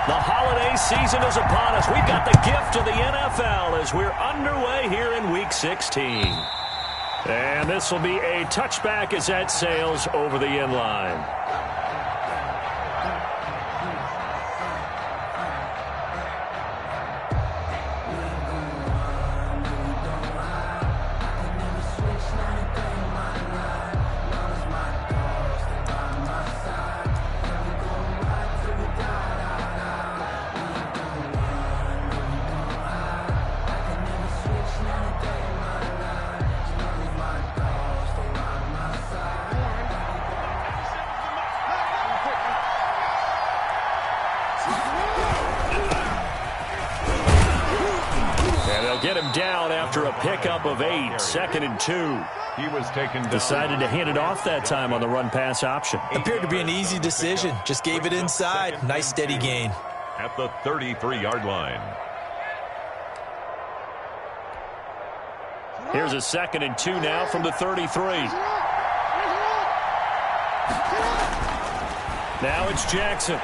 The holiday season is upon us. We've got the gift of the NFL as we're underway here in Week 16. And this will be a touchback as that sails over the end line. Get him down after a pickup of 8, 2nd and 2. He was taken down. Decided to hand it off that time on the run-pass option. Appeared to be an easy decision. Just gave it inside. Nice steady gain. At the 33-yard line. Here's a 2nd and 2 now from the 33. Now it's Jackson.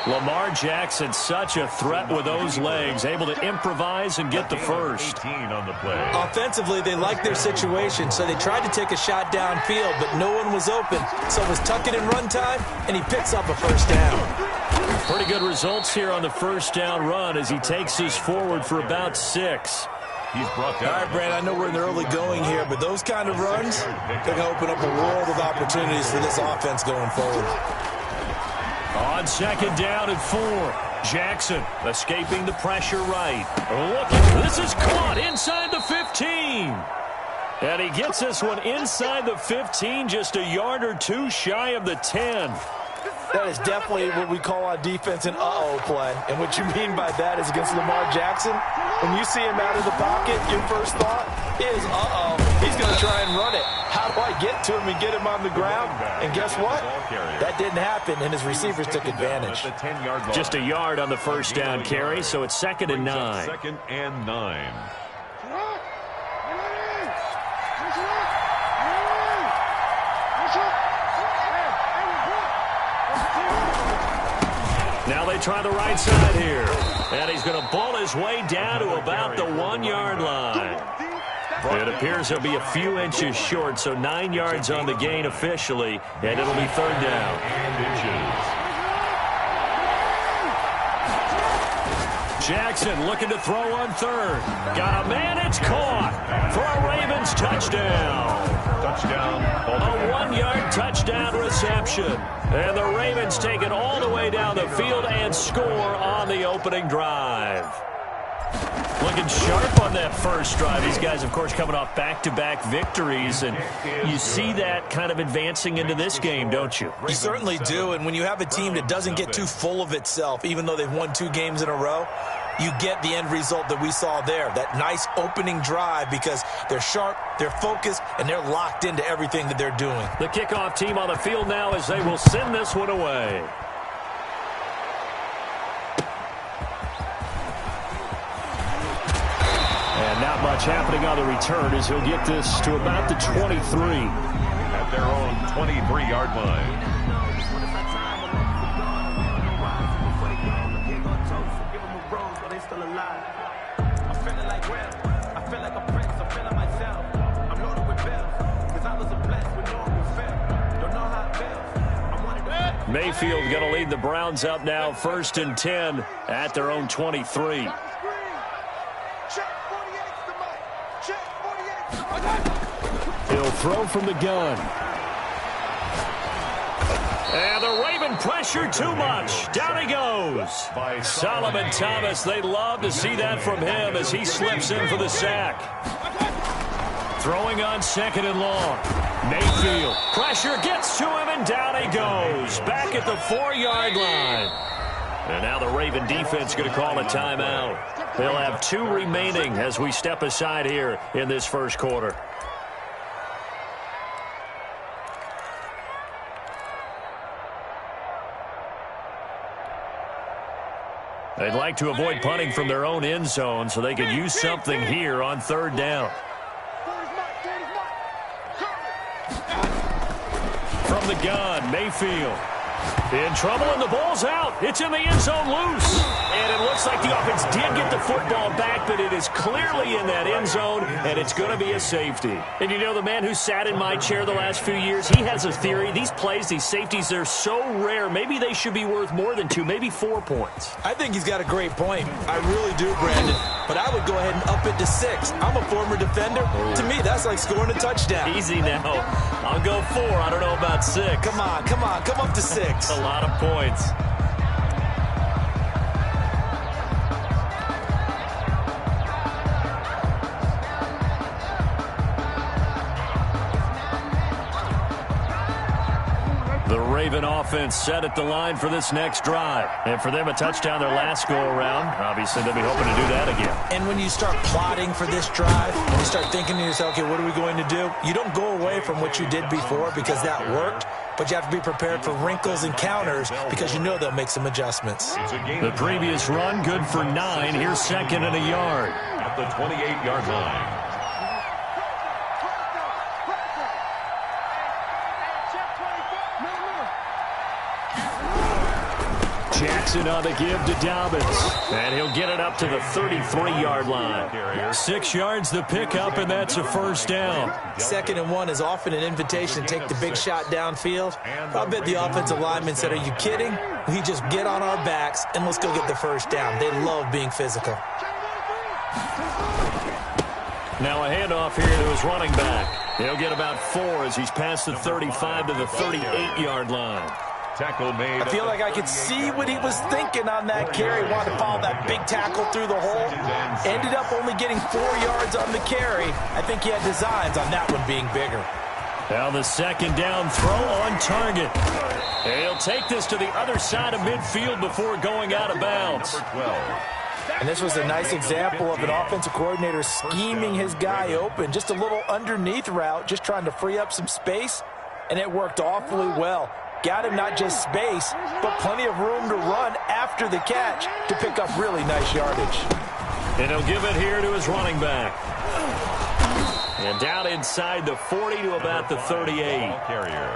Lamar Jackson, such a threat with those legs, able to improvise and get the first. 18 on the play. Offensively, they liked their situation, so they tried to take a shot downfield, but no one was open. So it was tuck it in run time, and he picks up a first down. Pretty good results here on the first down run as he takes us forward for about 6. He's brought down. All right, Brand, I know we're in the early going here, but those kind of runs, they're going to open up a world of opportunities for this offense going forward. On 2nd down and 4. Jackson escaping the pressure right. Look, this is caught inside the 15. And he gets this one inside the 15, just a yard or two shy of the 10. That is definitely what we call on defense an uh-oh play. And what you mean by that is against Lamar Jackson, when you see him out of the pocket, your first thought is, uh-oh, he's going to try and run it. How do I get to him and get him on the ground? And guess what? That didn't happen, and his receivers took advantage. Just a yard on the first down carry, so it's 2nd and 9. 2nd and 9. Now they try the right side here. And he's going to ball his way down to about the 1-yard line. It appears he'll be a few inches short, so 9 yards on the gain officially, and it'll be 3rd down. Jackson looking to throw on 3rd. Got a man, it's caught for a Ravens touchdown. Touchdown. A 1-yard touchdown reception. And the Ravens take it all the way down the field and score on the opening drive. Looking sharp on that first drive. These guys, of course, coming off back-to-back victories, and you see that kind of advancing into this game, don't you? You certainly do, and when you have a team that doesn't get too full of itself, even though they've won 2 games in a row, you get the end result that we saw there, that nice opening drive, because they're sharp, they're focused, and they're locked into everything that they're doing. The kickoff team on the field now as they will send this one away. And not much happening on the return as he'll get this to about the 23. At their own 23-yard line. Mayfield going to lead the Browns up now, 1st and 10 at their own 23. He'll throw from the gun. And the Raven pressure too much. Down he goes. Solomon Thomas, they love to see that from him as he slips in for the sack. Throwing on 2nd and long. Mayfield. Pressure gets to him, and down he goes. Back at the 4-yard line. And now the Raven defense going to call a timeout. They'll have 2 remaining as we step aside here in this first quarter. They'd like to avoid punting from their own end zone so they could use something here on 3rd down. from the gun. Mayfield in trouble, and the ball's out. It's in the end zone loose. And it looks like the offense did get the football back, but it is clearly in that end zone, and it's going to be a safety. And you know, the man who sat in my chair the last few years, he has a theory. These plays, these safeties, they're so rare. Maybe they should be worth more than 2, maybe 4 points. I think he's got a great point. I really do, Brandon. But I would go ahead and up it to 6. I'm a former defender. To me, that's like scoring a touchdown. Easy now. I'll go 4. I don't know about 6. Come on. Come up to 6. A lot of points. The Raven offense set at the line for this next drive. And for them, a touchdown their last go-around. Obviously, they'll be hoping to do that again. And when you start plotting for this drive, and you start thinking to yourself, okay, what are we going to do? You don't go away from what you did before because that worked, but you have to be prepared for wrinkles and counters because you know they'll make some adjustments. The previous run, good for 9. Here's 2nd and a yard. At the 28-yard line. Jackson on the give to Dobbins. And he'll get it up to the 33-yard line. 6 yards the pickup, and that's a first down. 2nd and 1 is often an invitation to take the big shot downfield. I bet the offensive lineman said, are you kidding? We just get on our backs, and let's go get the first down. They love being physical. Now a handoff here to his running back. He'll get about 4 as he's past the 35 to the 38-yard line. Tackle made. I feel like I could see what he was thinking on that carry. Wanted to follow that big tackle through the hole. Ended up only getting 4 yards on the carry. I think he had designs on that one being bigger. Now the 2nd down throw on target. And he'll take this to the other side of midfield before going out of bounds. And this was a nice example of an offensive coordinator scheming his guy open. Just a little underneath route, just trying to free up some space. And it worked awfully well. Got him not just space, but plenty of room to run after the catch to pick up really nice yardage. And he'll give it here to his running back. And down inside the 40 to about the 38.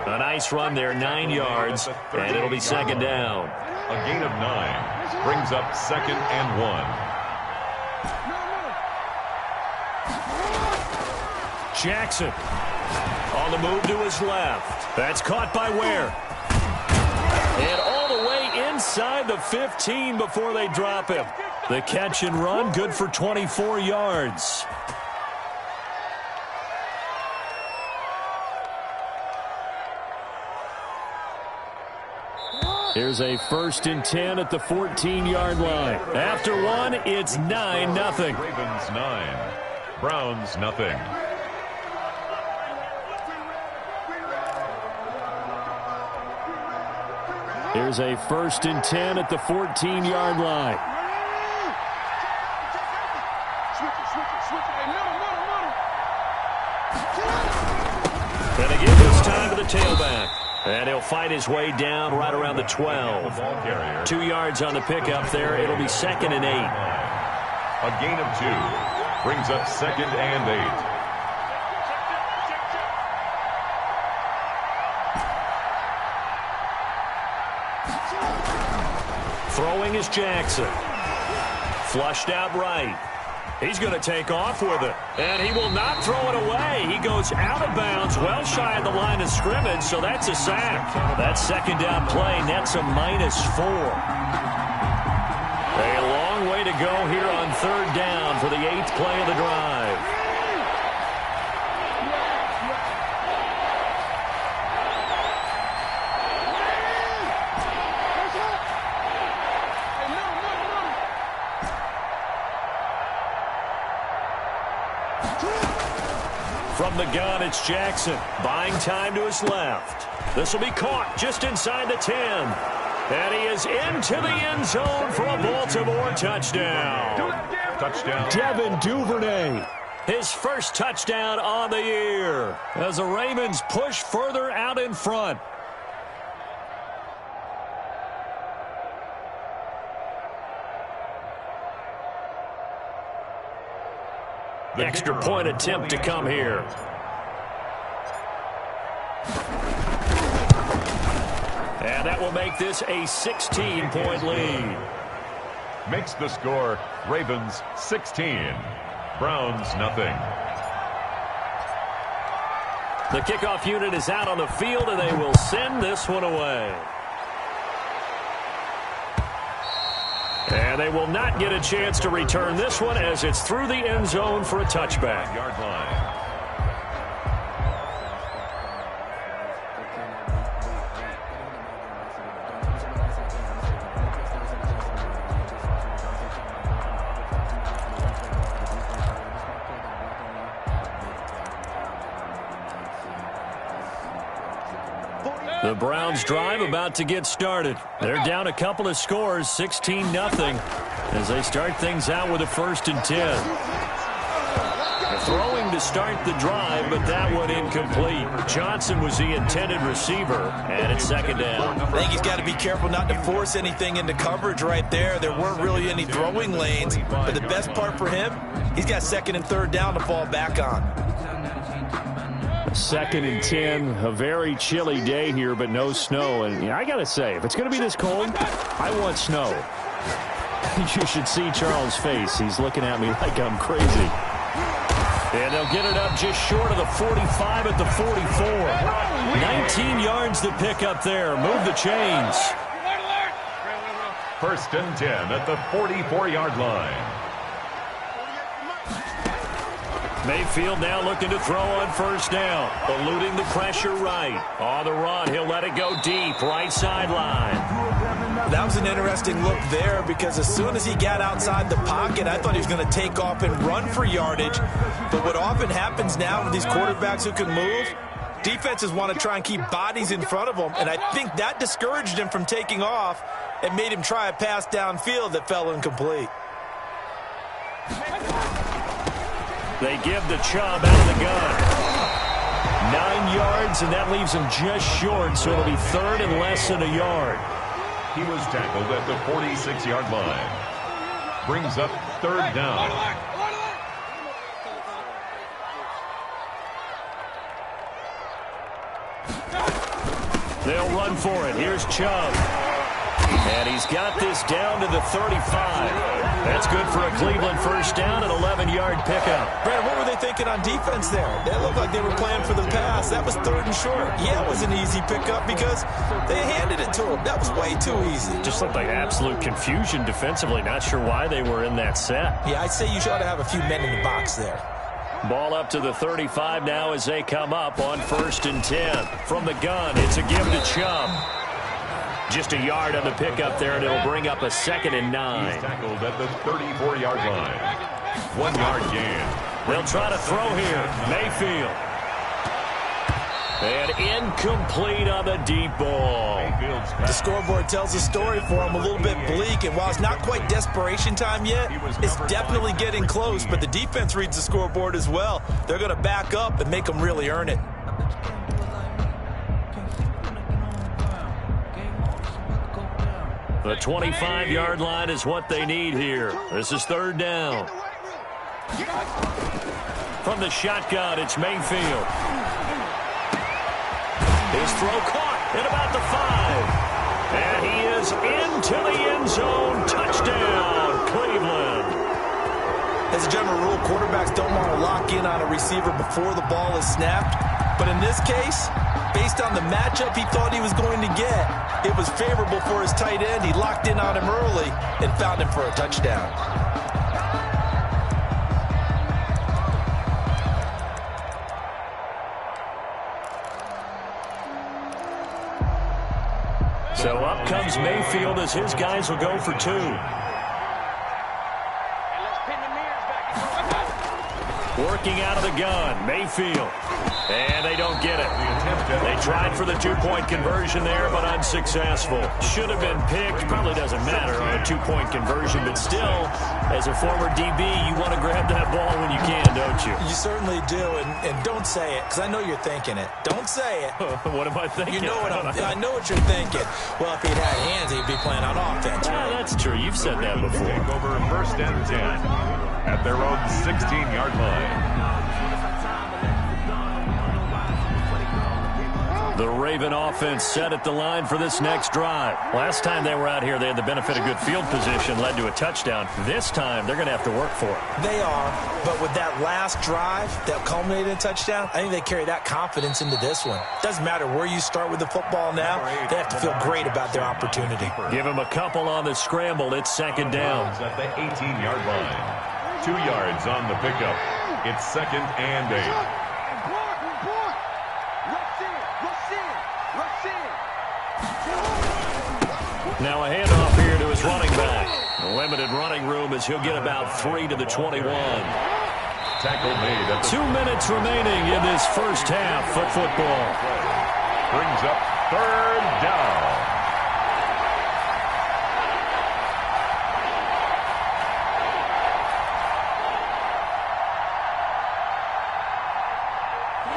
A nice run there, 9 yards, and it'll be 2nd down. A gain of 9 brings up 2nd and 1. Jackson on the move to his left. That's caught by Ware. And all the way inside the 15 before they drop him. The catch and run, good for 24 yards. Here's a 1st and 10 at the 14-yard line. After 1, it's 9-0. Ravens 9, Browns nothing. Here's a 1st and 10 at the 14-yard line. And again this time to the tailback. And he'll fight his way down right around the 12. 2 yards on the pickup there. It'll be 2nd and 8. A gain of 2 brings up 2nd and 8. Throwing is Jackson. Flushed out right. He's going to take off with it. And he will not throw it away. He goes out of bounds, well shy of the line of scrimmage, so that's a sack. That 2nd down play nets a -4. A long way to go here on 3rd down for the 8th play of the drive. From the gun, it's Jackson. Buying time to his left. This will be caught just inside the 10. And he is into the end zone for a Baltimore touchdown. Touchdown. Devin Duvernay. His first touchdown on the year as the Ravens push further out in front. Extra point attempt to come here. And that will make this a 16-point lead. Makes the score Ravens 16, Browns nothing. The kickoff unit is out on the field, and they will send this one away. And they will not get a chance to return this one as it's through the end zone for a touchback. Yard line. The Browns drive about to get started. They're down a couple of scores, 16-0, as they start things out with a 1st and 10. Throwing to start the drive, but that one incomplete. Johnson was the intended receiver, and it's 2nd down. I think he's got to be careful not to force anything into coverage right there. There weren't really any throwing lanes, but the best part for him, he's got 2nd and 3rd down to fall back on. 2nd and 10, a very chilly day here, but no snow. And I got to say, if it's going to be this cold, I want snow. You should see Charles' face. He's looking at me like I'm crazy. And they'll get it up just short of the 45 at the 44. 19 yards to pick up there. Move the chains. 1st and 10 at the 44-yard line. Mayfield now looking to throw on 1st down. Eluding the pressure right. On the run, he'll let it go deep. Right sideline. That was an interesting look there because as soon as he got outside the pocket, I thought he was going to take off and run for yardage. But what often happens now with these quarterbacks who can move, defenses want to try and keep bodies in front of them. And I think that discouraged him from taking off and made him try a pass downfield that fell incomplete. They give the Chubb out of the gun. 9 yards, and that leaves him just short, so it'll be 3rd and less than a yard. He was tackled at the 46-yard line. Brings up 3rd down. They'll run for it. Here's Chubb. And he's got this down to the 35. That's good for a Cleveland 1st down, an 11-yard pickup. Brandon, what were they thinking on defense there? They looked like they were playing for the pass. That was 3rd and short. Yeah, it was an easy pickup because they handed it to him. That was way too easy. Just looked like absolute confusion defensively. Not sure why they were in that set. Yeah, I'd say you ought to have a few men in the box there. Ball up to the 35 now as they come up on 1st and 10. From the gun, it's a give to Chubb. Just a yard on the pickup there, and it'll bring up a 2nd and 9. He's tackled at the 34-yard line. 1-yard gain. They'll try to throw here. Mayfield. And incomplete on the deep ball. The scoreboard tells a story for him, a little bit bleak, and while it's not quite desperation time yet, it's definitely getting close, but the defense reads the scoreboard as well. They're going to back up and make them really earn it. The 25-yard line is what they need here. This is 3rd down. From the shotgun, it's Mayfield. His throw caught at about the 5. And he is into the end zone. Touchdown, Cleveland. As a general rule, quarterbacks don't want to lock in on a receiver before the ball is snapped. But in this case, based on the matchup he thought he was going to get, it was favorable for his tight end. He locked in on him early and found him for a touchdown. So up comes Mayfield as his guys will go for 2. Working out of the gun, Mayfield. And they don't get it. They tried for the 2-point conversion there, but unsuccessful. Should have been picked. Probably doesn't matter on a 2-point conversion, but still, as a former DB, you want to grab that ball when you can, don't you? You certainly do, and don't say it, because I know you're thinking it. Don't say it. What am I thinking? You know what I know what you're thinking. Well, if he'd had hands, he'd be playing on offense. Right? That's true. You've said that before. Take over 1st and 10 at their own 16-yard line. The Raven offense set at the line for this next drive. Last time they were out here, they had the benefit of good field position, led to a touchdown. This time, they're going to have to work for it. They are, but with that last drive that culminated in a touchdown, I think they carry that confidence into this one. Doesn't matter where you start with the football now, they have to feel great about their opportunity. Give them a couple on the scramble. It's second down. At the 18-yard line. 2 yards on the pickup. It's 2nd and 8. Now a handoff here to his running back. Limited running room as he'll get about 3 to the 21. Tackle made at 2 minutes remaining in this first half of football. Brings up 3rd down.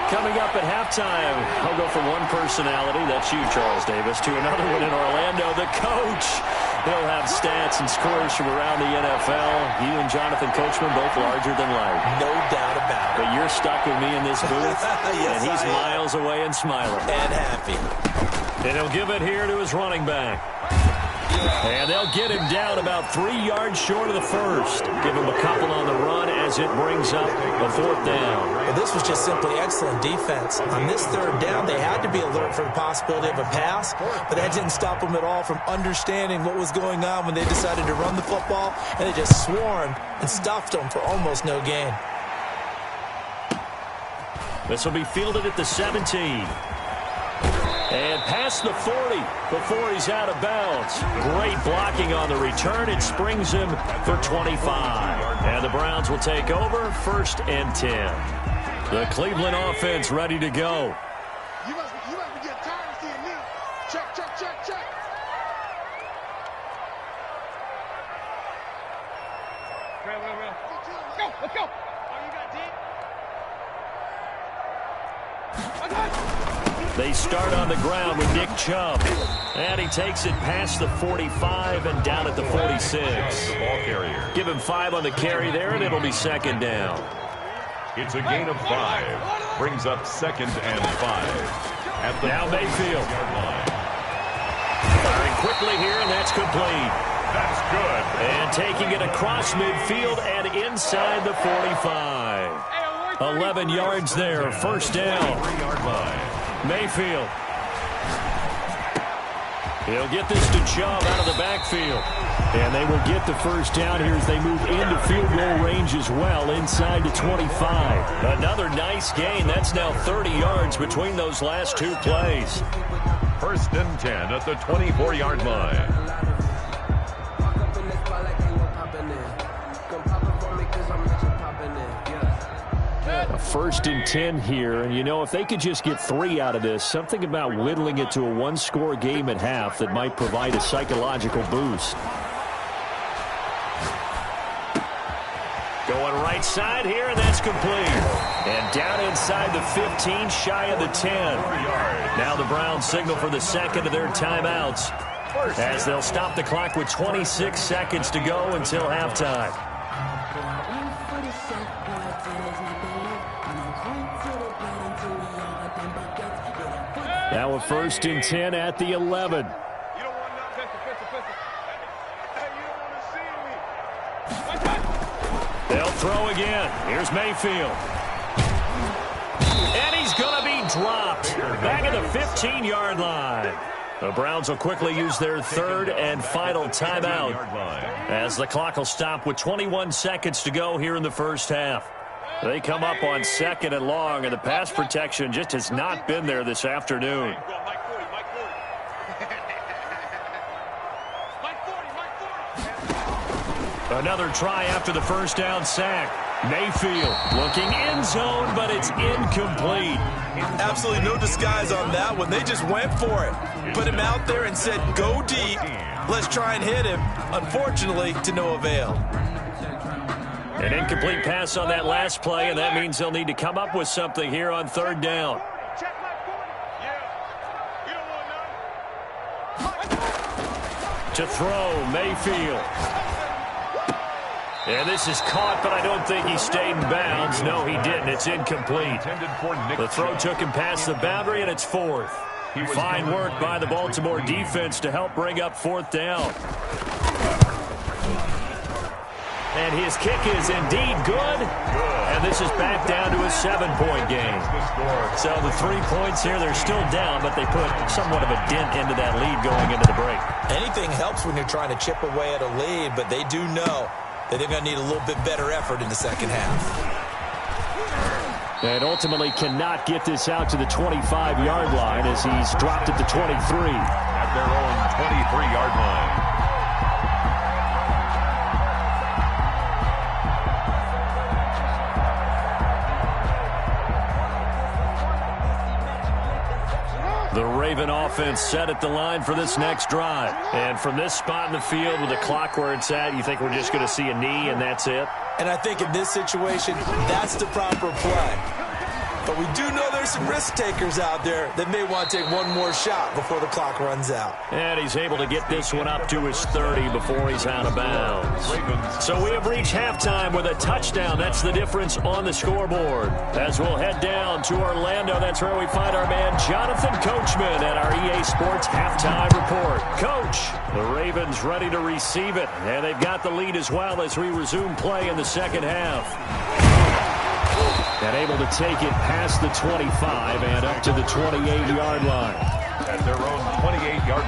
Coming up at halftime, I'll go from one personality, that's you, Charles Davis, to another one in Orlando, the coach. He'll have stats and scores from around the NFL. You and Jonathan Coachman both larger than life. No doubt about it. But you're stuck with me in this booth, yes, and he's miles away and smiling. And happy. And he'll give it here to his running back. And they'll get him down about 3 yards short of the first. Give him a couple on the run as it brings up a 4th down. Well, this was just simply excellent defense. On this 3rd down, they had to be alert for the possibility of a pass, but that didn't stop them at all from understanding what was going on when they decided to run the football, and they just swarmed and stuffed them for almost no gain. This will be fielded at the 17. And past the 40 before he's out of bounds. Great blocking on the return. It springs him for 25. And the Browns will take over 1st and 10. The Cleveland offense ready to go. You must be getting tired of seeing me. Check. Real. Let's go. Oh, you got deep? They start on the ground with Nick Chubb. And he takes it past the 45 and down at the 46. Ball carrier. Give him 5 on the carry there, and it'll be 2nd down. It's a gain of 5. Brings up 2nd and 5. At the now Mayfield. Line. Firing quickly here, and that's complete. That's good. And taking it across midfield and inside the 45. 11 yards there, 1st down. 3-yard line. Mayfield. He'll get this to Chubb out of the backfield. And they will get the 1st down here as they move into field goal range as well, inside the 25. Another nice gain. That's now 30 yards between those last 2 plays. 1st and 10 at the 24-yard line. A 1st and 10 here, and you know, if they could just get 3 out of this, something about whittling it to a 1-score game at half that might provide a psychological boost. Going right side here, and that's complete. And down inside the 15, shy of the 10. Now the Browns signal for the 2nd of their timeouts as they'll stop the clock with 26 seconds to go until halftime. Now a 1st and 10 at the 11. They'll throw again. Here's Mayfield. And he's going to be dropped back at the 15-yard line. The Browns will quickly use their 3rd and final timeout as the clock will stop with 21 seconds to go here in the first half. They come up on 2nd and long, and the pass protection just has not been there this afternoon. Another try after the 1st down sack. Mayfield looking end zone, but it's incomplete. Absolutely no disguise on that one. They just went for it. Put him out there and said, go deep. Let's try and hit him. Unfortunately, to no avail. An incomplete pass on that last play, and that means they'll need to come up with something here on 3rd down. To throw, Mayfield. And this is caught, but I don't think he stayed in bounds. No, he didn't. It's incomplete. The throw took him past the boundary, and it's fourth. Fine work by the Baltimore defense to help bring up fourth down. And his kick is indeed good. And this is back down to a 7-point game. So the 3 points here, they're still down, but they put somewhat of a dent into that lead going into the break. Anything helps when you're trying to chip away at a lead, but they do know that they're going to need a little bit better effort in the second half. And ultimately cannot get this out to the 25-yard line as he's dropped at the 23. At their own 23-yard line. The Raven offense set at the line for this next drive. And from this spot in the field with the clock where it's at, you think we're just going to see a knee and that's it? And I think in this situation, that's the proper play. But we do know there's some risk takers out there that may want to take one more shot before the clock runs out. And he's able to get this one up to his 30 before he's out of bounds. So we have reached halftime with a touchdown. That's the difference on the scoreboard. As we'll head down to Orlando, that's where we find our man Jonathan Coachman at our EA Sports halftime report. Coach, the Ravens ready to receive it. And they've got the lead as well as we resume play in the second half. And able to take it past the 25 and up to the 28-yard line. At their own 28-yard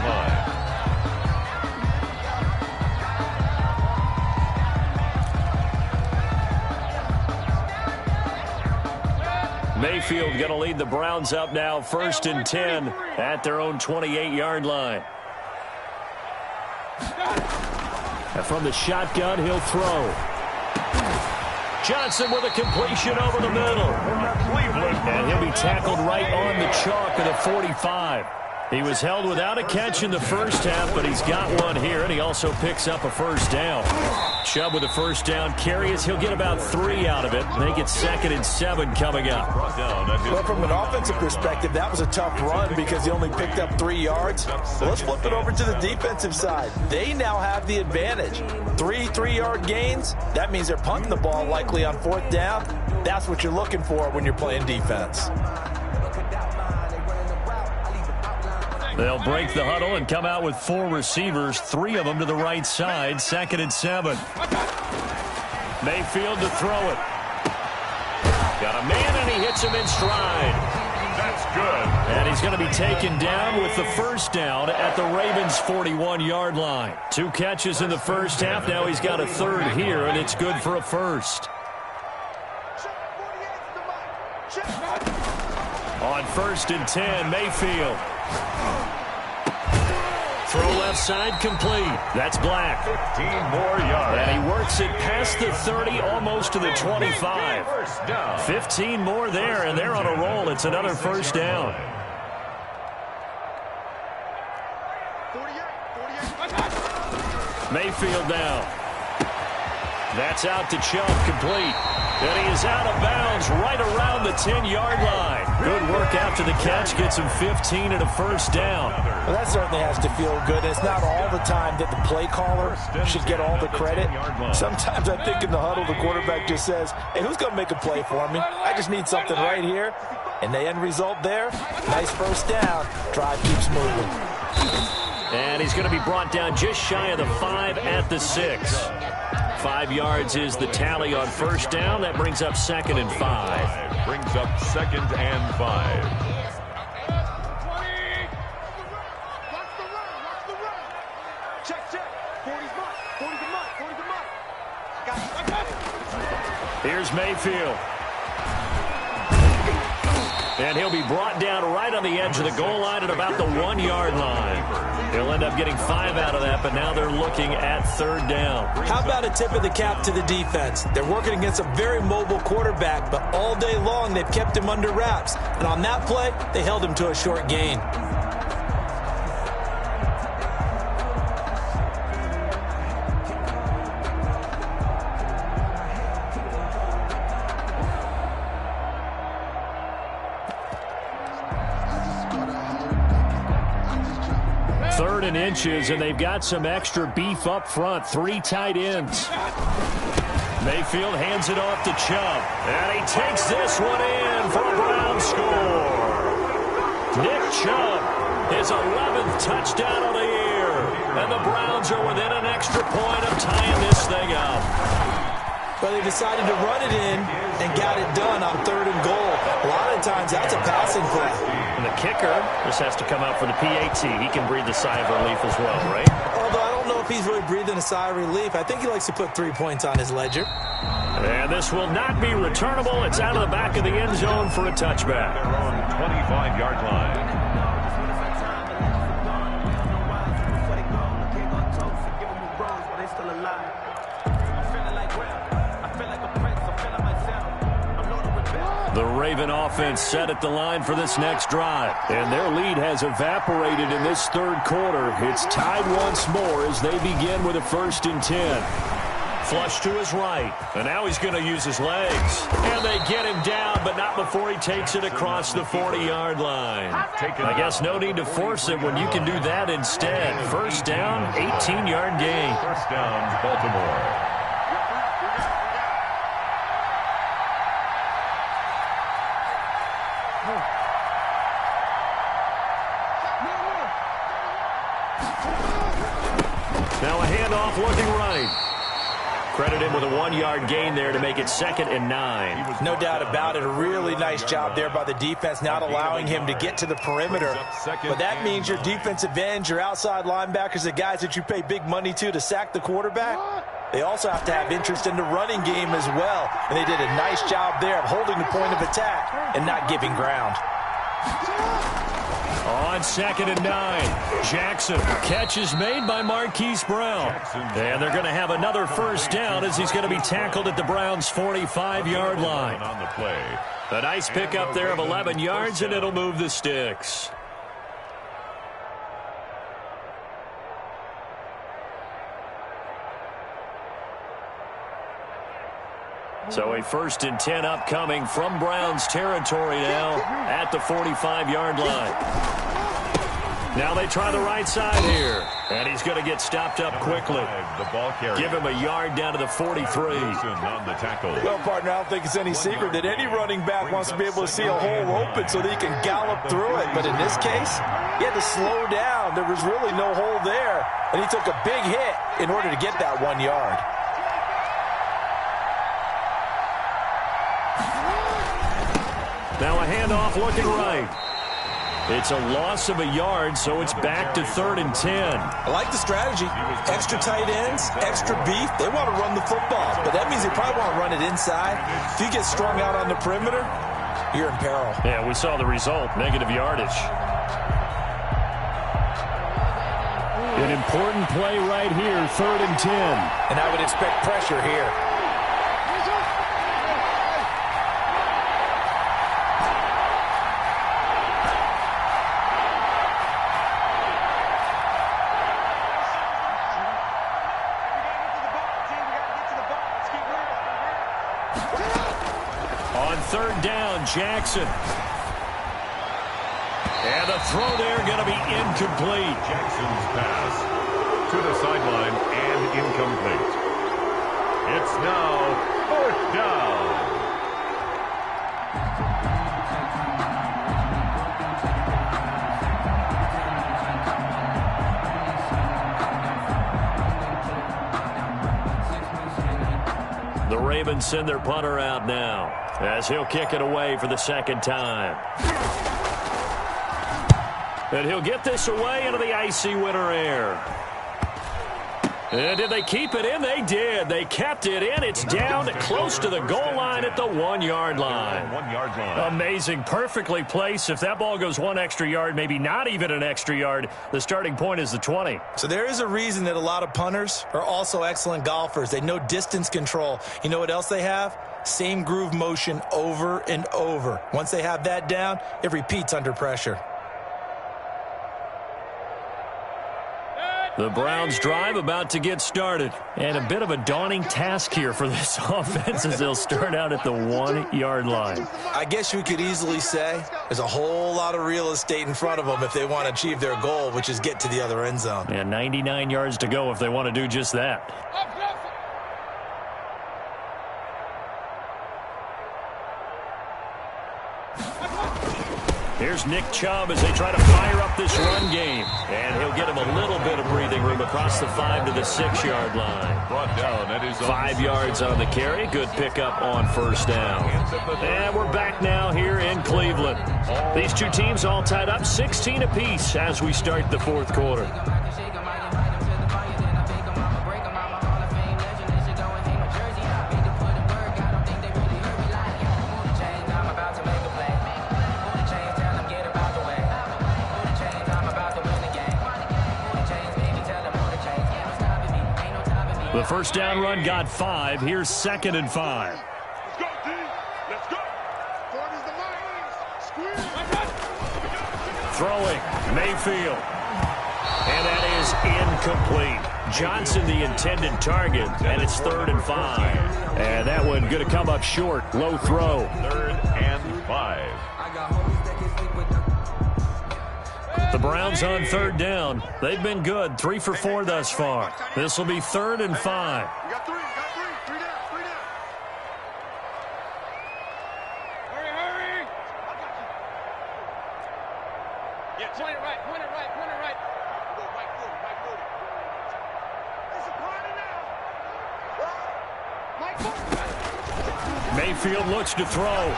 line. Mayfield going to lead the Browns up now, 1st and 10 at their own 28-yard line. And from the shotgun, he'll throw. Johnson with a completion over the middle. And he'll be tackled right on the chalk at the 45. He was held without a catch in the first half, but he's got one here, and he also picks up a first down. Chubb with a first down carry as he'll get about 3 out of it. Make it 2nd and 7 coming up. Well, from an offensive perspective, that was a tough run because he only picked up 3 yards. So let's flip it over to the defensive side. They now have the advantage. 3 3-yard gains. That means they're punting the ball likely on 4th down. That's what you're looking for when you're playing defense. They'll break the huddle and come out with 4 receivers, 3 of them to the right side, 2nd and 7. Mayfield to throw it. Got a man, and he hits him in stride. That's good. And he's going to be taken down with the first down at the Ravens' 41-yard line. 2 catches in the first half. Now he's got a 3rd here, and it's good for a first. On 1st and 10, Mayfield. Throw left side complete. That's Black. 15 more yards. And he works it past the 30, almost to the 25. 15 more there, and they're on a roll. It's another first down. Mayfield now. That's out to Chubb, complete. And he is out of bounds right around the 10-yard line. Good work after the catch. Gets him 15 and a first down. Well, that certainly has to feel good. It's not all the time that the play caller should get all the credit. Sometimes I think in the huddle, the quarterback just says, hey, who's going to make a play for me? I just need something right here. And the end result there, nice first down. Drive keeps moving. And he's going to be brought down just shy of the 5 at the 6. 5 yards is the tally on first down. That brings up 2nd and 5. Brings up 2nd and 5. Here's Mayfield. And he'll be brought down right on the edge of the goal line at about the 1-yard line. He'll end up getting 5 out of that, but now they're looking at 3rd down. How about a tip of the cap to the defense? They're working against a very mobile quarterback, but all day long they've kept him under wraps. And on that play, they held him to a short gain. 3rd and inches, and they've got some extra beef up front. 3 tight ends. Mayfield hands it off to Chubb. And he takes this one in for a Brown score. Nick Chubb, his 11th touchdown of the year. And the Browns are within an extra point of tying this thing up. But they decided to run it in and got it done on 3rd and goal. A lot of times that's a passing play. And the kicker just has to come out for the PAT. He can breathe a sigh of relief as well, right? Although I don't know if he's really breathing a sigh of relief. I think he likes to put 3 points on his ledger. And this will not be returnable. It's out of the back of the end zone for a touchback. Their own 25-yard line. The Raven offense set at the line for this next drive. And their lead has evaporated in this 3rd quarter. It's tied once more as they begin with a 1st and 10. Flush to his right. And now he's going to use his legs. And they get him down, but not before he takes it across the 40-yard line. I guess no need to force it when you can do that instead. 1st down, 18-yard gain. 1st down, Baltimore. Now a handoff looking right. Credit him with a 1-yard gain there to make it 2nd and 9. No doubt about it. A really nice job there by the defense, not allowing him to get to the perimeter. But that means your defensive ends, your outside linebackers, the guys that you pay big money to sack the quarterback, they also have to have interest in the running game as well. And they did a nice job there of holding the point of attack and not giving ground. On 2nd and 9, Jackson. Catch is made by Marquise Brown. And they're going to have another 1st down as he's going to be tackled at the Browns' 45-yard line. On the play. A nice pickup there of 11 yards, and it'll move the sticks. So a 1st and 10 upcoming from Browns territory now at the 45-yard line. Now they try the right side here. And he's going to get stopped up quickly. The ball carrier. Give him a yard down to the 43. On the tackle. Well, partner, I don't think it's any secret that any running back wants to be able to see a hole open so that he can gallop through it. But in this case, he had to slow down. There was really no hole there. And he took a big hit in order to get that 1 yard. Now a handoff looking right. It's a loss of a yard, so it's back to 3rd and 10. I like the strategy. Extra tight ends, extra beef. They want to run the football, but that means they probably want to run it inside. If you get strung out on the perimeter, you're in peril. Yeah, we saw the result, negative yardage. An important play right here, 3rd and 10. And I would expect pressure here. On 3rd down, Jackson. And the throw there going to be incomplete. Jackson's pass to the sideline and incomplete. It's now 4th down. The Ravens send their punter out now as he'll kick it away for the 2nd time. And he'll get this away into the icy winter air. And did they keep it in? They did. They kept it in. It's down close to the goal line at the 1 yard line. 1 yard line. Amazing. Perfectly placed. If that ball goes 1 extra yard, maybe not even an extra yard, the starting point is the 20. So there is a reason that a lot of punters are also excellent golfers. They know distance control. You know what else they have? Same groove motion over and over. Once they have that down, it repeats under pressure. The Browns drive about to get started. And a bit of a daunting task here for this offense as they'll start out at the 1-yard line. I guess you could easily say there's a whole lot of real estate in front of them if they want to achieve their goal, which is get to the other end zone. And 99 yards to go if they want to do just that. Here's Nick Chubb as they try to fire up this run game. And he'll get him a little bit of breathing room across the 5 to the 6-yard line. Brought down at his 5 yards on the carry. Good pickup on first down. And we're back now here in Cleveland. These two teams all tied up 16 apiece as we start the fourth quarter. The first down run got 5. Here's 2nd and 5. Let's go, D. Let's go. Ford is the line. Squeeze. Throwing, Mayfield. And that is incomplete. Johnson the intended target, and it's 3rd and 5. And that one going to come up short. Low throw. 3rd and 5. The Browns on 3rd down. They've been good. 3 for 4 thus far. This will be 3rd and 5. You got 3. You got 3. 3 down. 3 down. Hurry, hurry. I got you. Yeah, point it right. Point it right. Point it right. Go right foot. Right foot. It's a party now. Right foot. Mayfield looks to throw.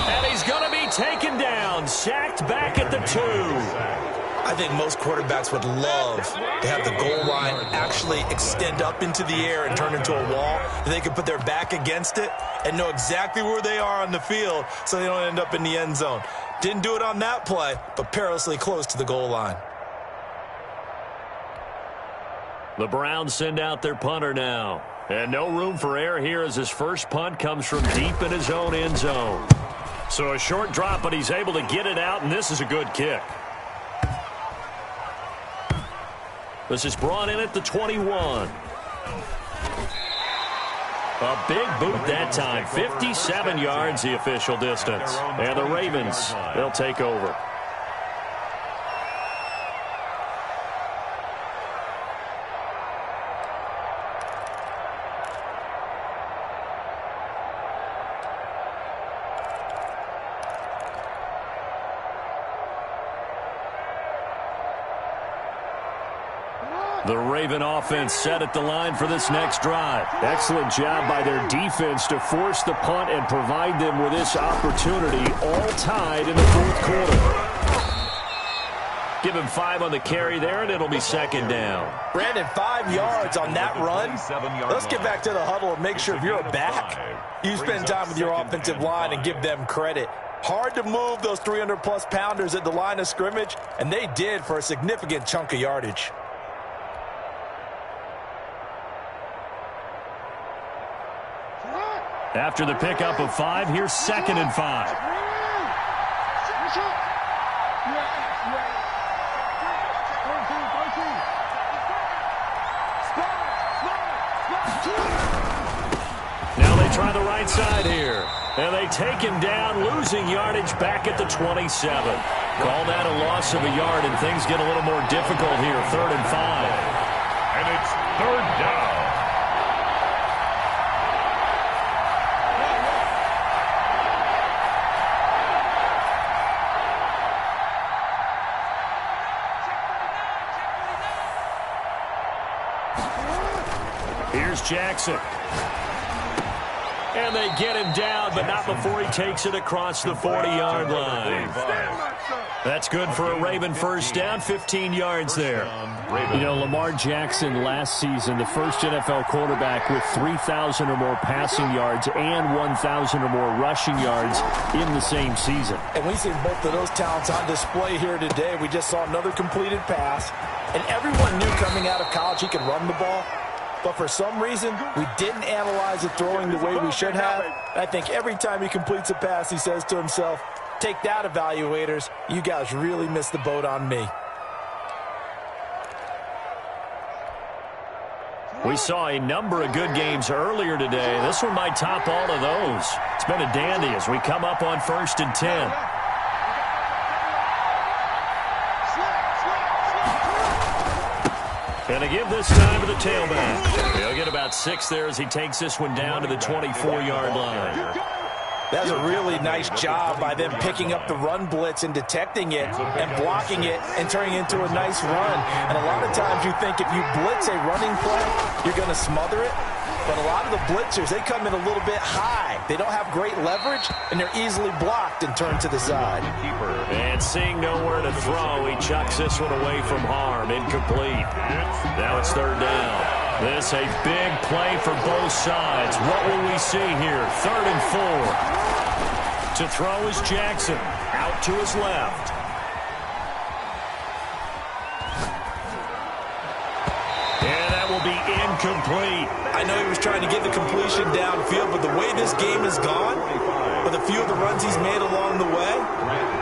And he's going to be taken down. Sacked back at the 2. I think most quarterbacks would love to have the goal line actually extend up into the air and turn into a wall. They can put their back against it and know exactly where they are on the field so they don't end up in the end zone. Didn't do it on that play, but perilously close to the goal line. The Browns send out their punter now. And no room for error here as his first punt comes from deep in his own end zone. So a short drop, but he's able to get it out, and this is a good kick. This is brought in at the 21. A big boot that time. 57 yards the official distance. And the Ravens, they'll take over. The Raven offense set at the line for this next drive. Excellent job by their defense to force the punt and provide them with this opportunity, all tied in the fourth quarter. Give him 5 on the carry there, and it'll be 2nd down. Brandon, 5 yards on that run. Let's get back to the huddle and make sure if you're a back, you spend time with your offensive line and give them credit. Hard to move those 300-plus pounders at the line of scrimmage, and they did for a significant chunk of yardage. After the pickup of 5, here's 2nd and 5. Now they try the right side here. And they take him down, losing yardage back at the 27. Call that a loss of a yard, and things get a little more difficult here. 3rd and 5. And it's 3rd down. Here's Jackson. And they get him down, but not before he takes it across the 40-yard line. That's good for a Raven first down, 15 yards there. You know, Lamar Jackson last season, the first NFL quarterback with 3,000 or more passing yards and 1,000 or more rushing yards in the same season. And we've seen both of those talents on display here today. We just saw another completed pass. And everyone knew coming out of college he could run the ball. But for some reason, we didn't analyze it throwing the way we should have. I think every time he completes a pass, he says to himself, Take that, evaluators. You guys really missed the boat on me. We saw a number of good games earlier today. This one might top all of those. It's been a dandy as we come up on 1st and 10. And to give this time to the tailback. He'll get about 6 there as he takes this one down to the 24-yard line. That's a really nice job by them picking up the run blitz and detecting it and blocking it and turning it into a nice run. And a lot of times you think if you blitz a running play, you're going to smother it. But a lot of the blitzers, they come in a little bit high. They don't have great leverage, and they're easily blocked and turned to the side. And seeing nowhere to throw, he chucks this one away from harm. Incomplete. Now it's 3rd down. This a big play for both sides. What will we see here? 3rd and 4. To throw is Jackson. Out to his left. And that will be incomplete. I know he was trying to get the completion downfield, but the way this game has gone, with a few of the runs he's made along the way,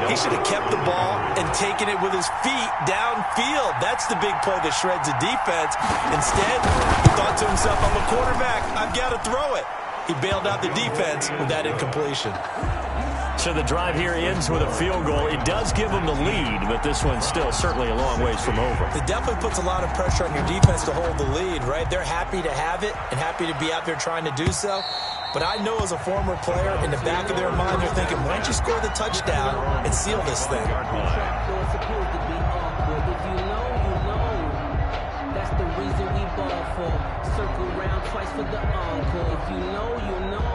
he should have kept the ball and taken it with his feet downfield. That's the big play that shreds the defense. Instead, he thought to himself, I'm a quarterback, I've got to throw it. He bailed out the defense with that incompletion. So the drive here ends with a field goal. It does give them the lead, but this one's still certainly a long ways from over. It definitely puts a lot of pressure on your defense to hold the lead, right? They're happy to have it and happy to be out there trying to do so. But I know as a former player, in the back of their mind, they're thinking, why don't you score the touchdown and seal this thing? That's the reason we ball for. Circle round twice for the encore. If you know, you know.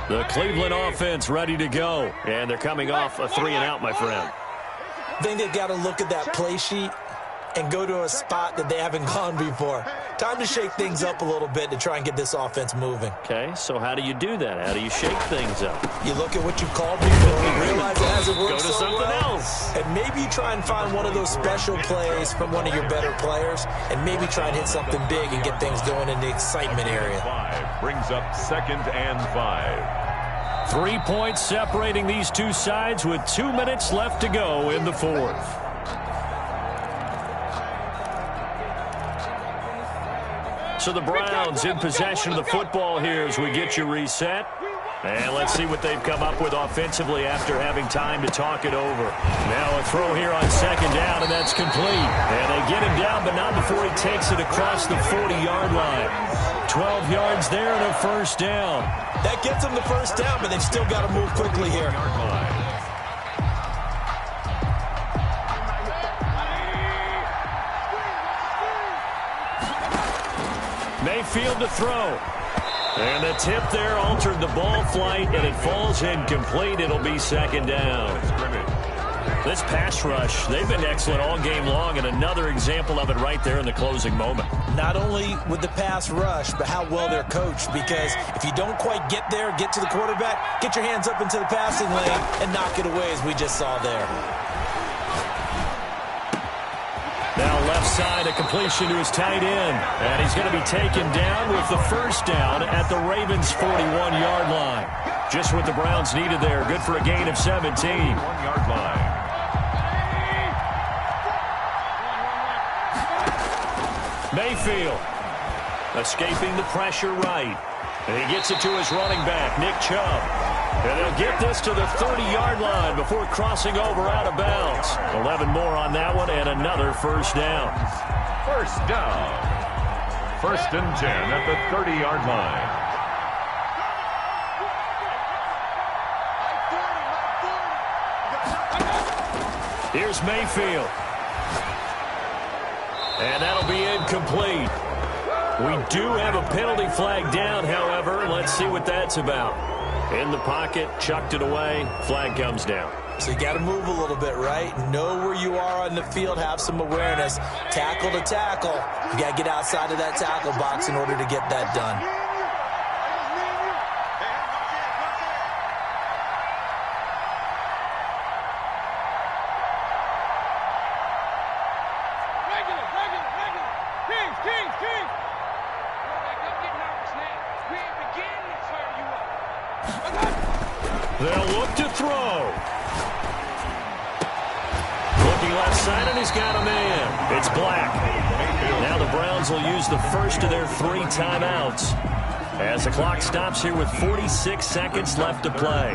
The Cleveland offense ready to go. And they're coming off a 3-and-out, my friend. I think they've got to look at that play sheet and go to a spot that they haven't gone before. Time to shake things up a little bit to try and get this offense moving. Okay, so how do you do that? How do you shake things up? You look at what you've called before and realize it hasn't worked Go to so something well. else. And maybe you try and find one of those special plays from one of your better players and maybe try and hit something big and get things going in the excitement area. Brings up 2nd and 5. 3 points separating these two sides with 2 minutes left to go in the 4th. So the Browns in possession of the football here as we get you reset. And let's see what they've come up with offensively after having time to talk it over. Now a throw here on 2nd down, and that's complete. And they get him down, but not before he takes it across the 40-yard line. 12 yards there and a 1st down. That gets them the 1st down, but they've still got to move quickly here. Mayfield to throw. And the tip there altered the ball flight, and it falls incomplete. It'll be 2nd down. This pass rush, they've been excellent all game long, and another example of it right there in the closing moment. Not only with the pass rush, but how well they're coached, because if you don't quite get there, get to the quarterback, get your hands up into the passing lane and knock it away as we just saw there. Now left side, a completion to his tight end. And he's going to be taken down with the 1st down at the Ravens' 41-yard line. Just what the Browns needed there. Good for a gain of 17. 1-yard line. Mayfield escaping the pressure right. And he gets it to his running back, Nick Chubb. And they'll get this to the 30-yard line before crossing over out of bounds. 11 more on that one and another 1st down. 1st down. 1st and 10 at the 30-yard line. Here's Mayfield. And that'll be incomplete. We do have a penalty flag down, however. Let's see what that's about. In the pocket, chucked it away, flag comes down. So you got to move a little bit, right? Know where you are on the field, have some awareness. Tackle to tackle. You got to get outside of that tackle box in order to get that done. They'll look to throw. Looking left side, and he's got a man. It's Black. Now the Browns will use the first of their 3 timeouts as the clock stops here with 46 seconds left to play.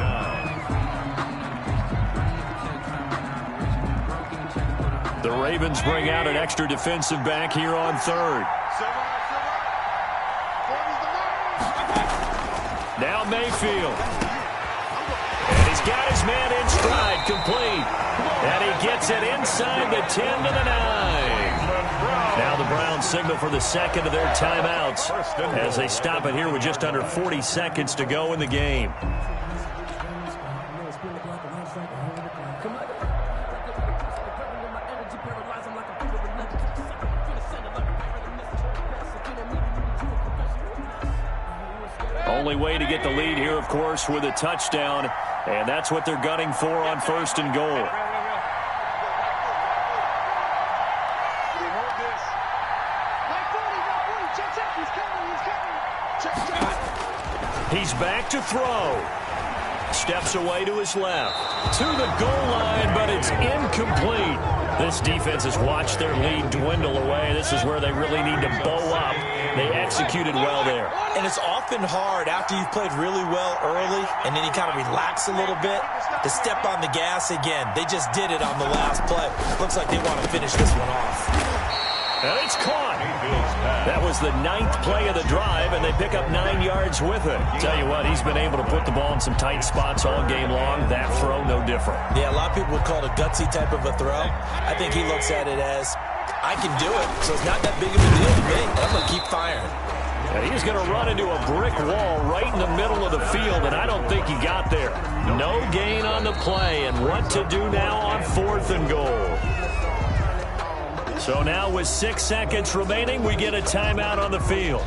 The Ravens bring out an extra defensive back here on 3rd. Now Mayfield. And he's got his man in stride, complete. And he gets it inside the 10 to the 9. Now the Browns signal for the second of their timeouts as they stop it here with just under 40 seconds to go in the game. Only way to get the lead here, of course, with a touchdown, and that's what they're gunning for on 1st and goal. He's back to throw. Steps away to his left. To the goal line, but it's incomplete. This defense has watched their lead dwindle away. This is where they really need to bow up. They executed well there. And it's often hard after you've played really well early and then you kind of relax a little bit to step on the gas again. They just did it on the last play. Looks like they want to finish this one off. And it's caught. That was the 9th play of the drive, and they pick up 9 yards with it. Tell you what, he's been able to put the ball in some tight spots all game long. That throw, no different. Yeah, a lot of people would call it a gutsy type of a throw. I think he looks at it as, I can do it, so it's not that big of a deal to me. I'm going to keep firing. And he's going to run into a brick wall right in the middle of the field, and I don't think he got there. No gain on the play, and what to do now on 4th and goal. So now with 6 seconds remaining, we get a timeout on the field.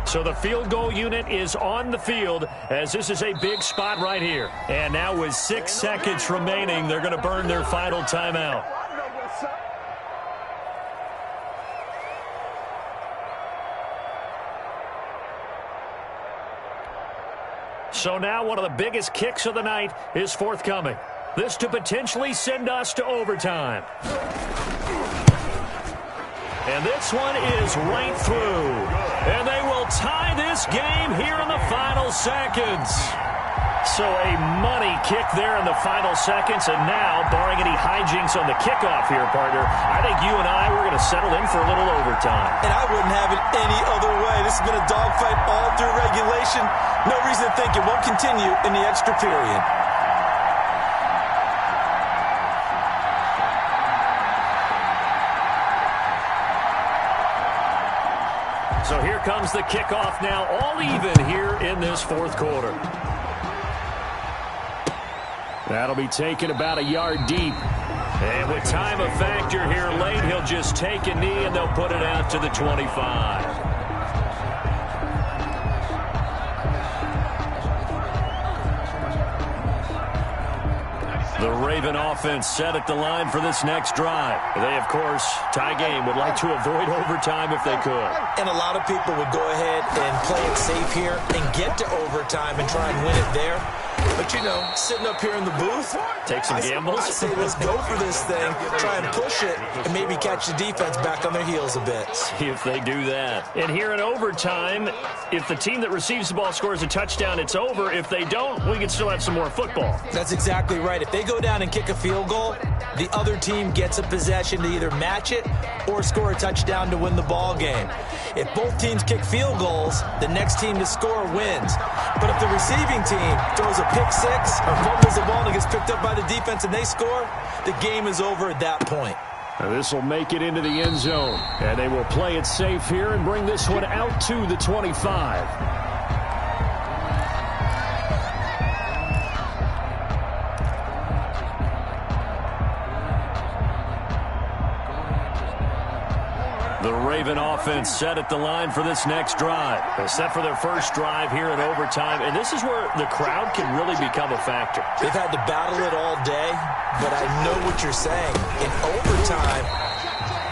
So the field goal unit is on the field as this is a big spot right here. And now with 6 seconds remaining, they're going to burn their final timeout. So now one of the biggest kicks of the night is forthcoming. This to potentially send us to overtime. And this one is right through. And they will tie this game here in the final seconds. So a money kick there in the final seconds. And now, barring any hijinks on the kickoff here, partner, I think you and I, we're going to settle in for a little overtime. And I wouldn't have it any other way. This has been a dogfight all through regulation. No reason to think it won't continue in the extra period. So here comes the kickoff now, all even here in this 4th quarter. That'll be taken about a yard deep. And with time a factor here late, he'll just take a knee and they'll put it out to the 25. The Raven offense set at the line for this next drive. They, of course, tie game, would like to avoid overtime if they could. And a lot of people would go ahead and play it safe here and get to overtime and try and win it there. But, you know, sitting up here in the booth, take some gambles. I say let's go for this thing, try and push it, and maybe catch the defense back on their heels a bit. See if they do that. And here in overtime, if the team that receives the ball scores a touchdown, it's over. If they don't, we can still have some more football. That's exactly right. If they go down and kick a field goal, the other team gets a possession to either match it or score a touchdown to win the ball game. If both teams kick field goals, the next team to score wins. But if the receiving team throws a pick six or fumbles the ball and it gets picked up by the defense and they score, the game is over at that point. Now this will make it into the end zone, and they will play it safe here and bring this one out to the 25. The Raven offense set at the line for this next drive. They're set for their first drive here in overtime, and this is where the crowd can really become a factor. They've had to battle it all day, but I know what you're saying. In overtime,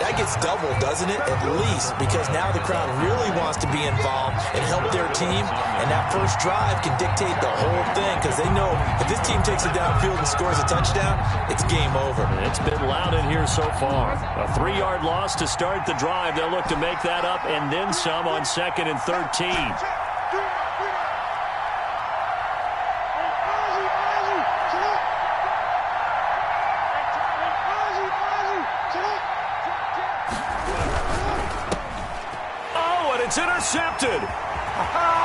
That gets doubled, doesn't it? At least, because now the crowd really wants to be involved and help their team, and that first drive can dictate the whole thing because they know if this team takes it downfield and scores a touchdown, it's game over. It's been loud in here so far. A 3-yard loss to start the drive. They'll look to make that up and then some on 2nd and 13. It's intercepted.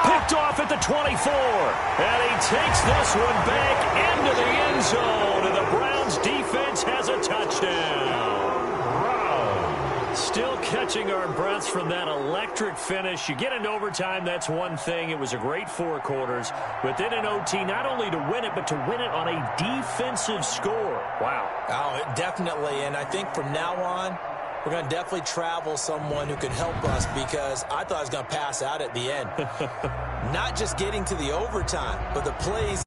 Picked off at the 24. And he takes this one back into the end zone. And the Browns defense has a touchdown. Still catching our breaths from that electric finish. You get into overtime, that's one thing. It was a great 4 quarters. But then in OT, not only to win it, but to win it on a defensive score. Wow. Oh, definitely. And I think from now on, we're going to definitely travel someone who can help us because I thought I was going to pass out at the end. Not just getting to the overtime, but the plays.